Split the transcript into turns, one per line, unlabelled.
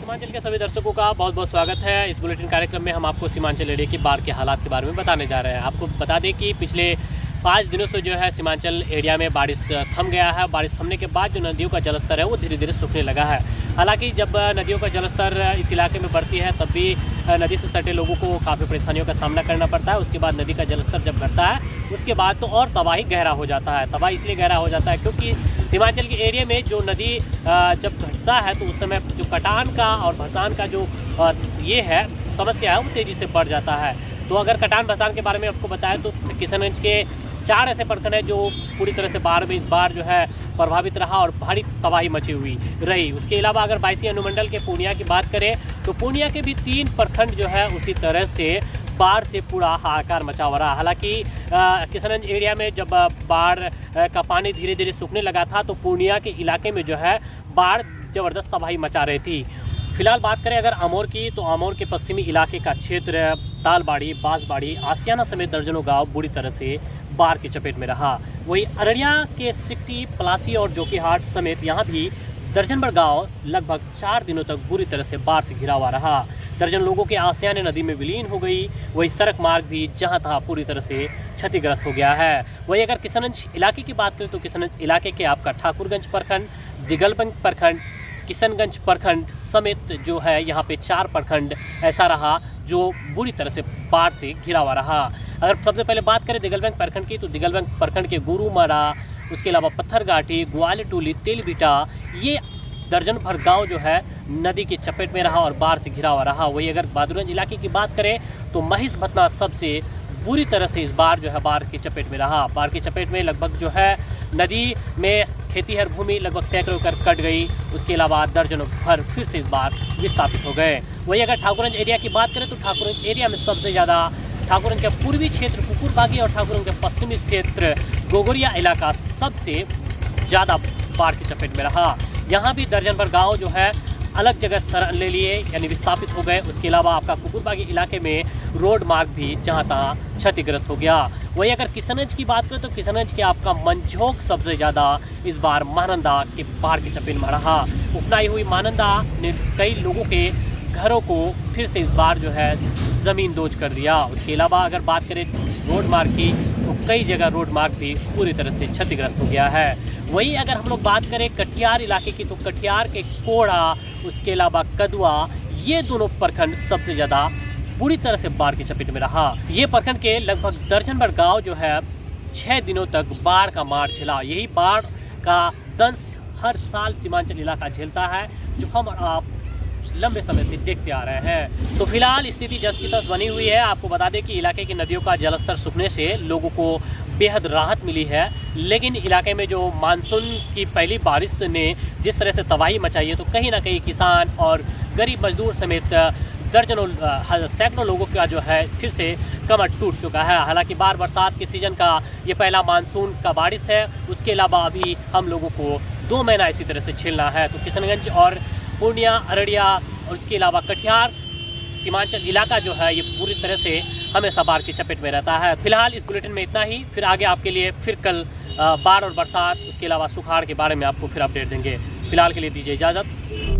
सीमांचल के सभी दर्शकों का बहुत बहुत स्वागत है। इस बुलेटिन कार्यक्रम में हम आपको सीमांचल एरिया की बाढ़ के हालात के बारे में बताने जा रहे हैं। आपको बता दें कि पिछले 5 दिनों से जो है सीमांचल एरिया में बारिश थम गया है। बारिश थमने के बाद जो नदियों का जलस्तर है वो धीरे धीरे सूखने लगा है। हालांकि जब नदियों का जलस्तर इस इलाके में बढ़ती है तब भी नदी से सटे लोगों को काफ़ी परेशानियों का सामना करना पड़ता है। उसके बाद नदी का जलस्तर जब घटता है उसके बाद तो और तबाही गहरा हो जाता है। तबाही इसलिए गहरा हो जाता है क्योंकि सीमांचल के एरिया में जो नदी जब घटता है तो उस समय जो कटान का और भसान का जो ये है समस्या है वो तेज़ी से बढ़ जाता है। तो अगर कटान भसान के बारे में आपको बताएं तो किशनगंज के 4 ऐसे प्रखंड हैं जो पूरी तरह से बाढ़ में इस बार जो है प्रभावित रहा और भारी तबाही मची हुई रही। उसके अलावा अगर 22 अनुमंडल के पूर्णिया की बात करें तो पूर्णिया के भी 3 प्रखंड जो है उसी तरह से बाढ़ से पूरा हाहाकार मचा हुआ रहा। हालांकि किशनगंज एरिया में जब बाढ़ का पानी धीरे धीरे सूखने लगा था तो पूर्णिया के इलाके में जो है बाढ़ ज़बरदस्त तबाही मचा रही थी। फिलहाल बात करें अगर अमोर की तो अमोर के पश्चिमी इलाके का क्षेत्र तालबाड़ी, बांसबाड़ी, आसियाना समेत दर्जनों गांव बुरी तरह से बाढ़ की चपेट में रहा। वहीं अररिया के सिकटी, पलासी और जोकीहाट समेत यहाँ भी दर्जन भर गाँव लगभग 4 दिनों तक बुरी तरह से बाढ़ से घिरा हुआ रहा। दर्जन लोगों के आसियाने नदी में विलीन हो गई। वही सड़क मार्ग भी जहाँ तहाँ पूरी तरह से क्षतिग्रस्त हो गया है। वही अगर किशनगंज इलाके की बात करें तो किशनगंज इलाके के आपका ठाकुरगंज प्रखंड, दिगलबंग प्रखंड, किशनगंज प्रखंड समेत जो है यहाँ पे 4 प्रखंड ऐसा रहा जो बुरी तरह से बाढ़ से घिरा हुआ रहा। अगर सबसे पहले बात करें दिगलबंग प्रखंड की तो दिगलबंग प्रखंड के गुरुमारा, उसके अलावा पत्थरघाटी, ग्वालीटोली, तेलबिटा, ये दर्जन भर गांव जो है नदी की चपेट में रहा और बाढ़ से घिरा हुआ रहा। वही अगर बहादुरगंज इलाके की बात करें तो महिष भतना सबसे बुरी तरह से इस बार जो है बाढ़ की चपेट में रहा। बाढ़ की चपेट में लगभग जो है नदी में खेतीहर भूमि लगभग सैकड़ों एकड़ कट गई। उसके अलावा दर्जनों घर फिर से इस बार विस्थापित हो गए। वही अगर ठाकुरगंज एरिया की बात करें तो ठाकुरगंज एरिया में सबसे ज़्यादा ठाकुरगंज के पूर्वी क्षेत्र कुकुरबागी और ठाकुरगंज के पश्चिमी क्षेत्र गोगरिया इलाका सबसे ज़्यादा बाढ़ की चपेट में रहा। यहाँ भी दर्जन भर गाँव जो है अलग जगह शरण ले लिए यानी विस्थापित हो गए। उसके अलावा आपका कुकुरबागी इलाके में रोड मार्ग भी जहाँ तहाँ क्षतिग्रस्त हो गया। वही अगर किशनगंज की बात करें तो किशनगंज के आपका मंझोक सबसे ज़्यादा इस बार महानंदा के बाढ़ की चपेट में रहा। उपनाई हुई महानंदा ने कई लोगों के घरों को फिर से इस बार जो है ज़मीन दोज कर दिया। उसके अलावा अगर बात करें रोड मार्ग की तो कई जगह रोड मार्ग भी पूरी तरह से क्षतिग्रस्त हो गया है। वही अगर हम लोग बात करें कटिहार इलाके की तो कटिहार के कोड़ा, उसके अलावा कदुआ, ये दोनों प्रखंड सबसे ज़्यादा बुरी तरह से बाढ़ की चपेट में रहा। ये प्रखंड के लगभग दर्जन भर गाँव जो है 6 दिनों तक बाढ़ का मार झेला। यही बाढ़ का दंश हर साल सीमांचल इलाका झेलता है जो हम और आप लंबे समय से देखते आ रहे हैं। तो फिलहाल स्थिति जस की तस बनी हुई है। आपको बता दें कि इलाके की नदियों का जलस्तर सूखने से लोगों को बेहद राहत मिली है, लेकिन इलाके में जो मानसून की पहली बारिश ने जिस तरह से तबाही मचाई है तो कहीं ना कहीं किसान और गरीब मजदूर समेत दर्जनों सैकड़ों लोगों का जो है फिर से कमर टूट चुका है। हालांकि बरसात के सीज़न का ये पहला मानसून का बारिश है। उसके अलावा अभी हम लोगों को 2 महीना इसी तरह से झेलना है। तो किशनगंज और पूर्णिया, अररिया और उसके अलावा कटिहार सीमांचल इलाका जो है ये पूरी तरह से हमेशा बाढ़ की चपेट में रहता है। फिलहाल इस बुलेटिन में इतना ही। फिर आगे आपके लिए फिर कल बाढ़ और बरसात, उसके अलावा सुखाड़ के बारे में आपको फिर अपडेट देंगे। फिलहाल के लिए दीजिए इजाज़त।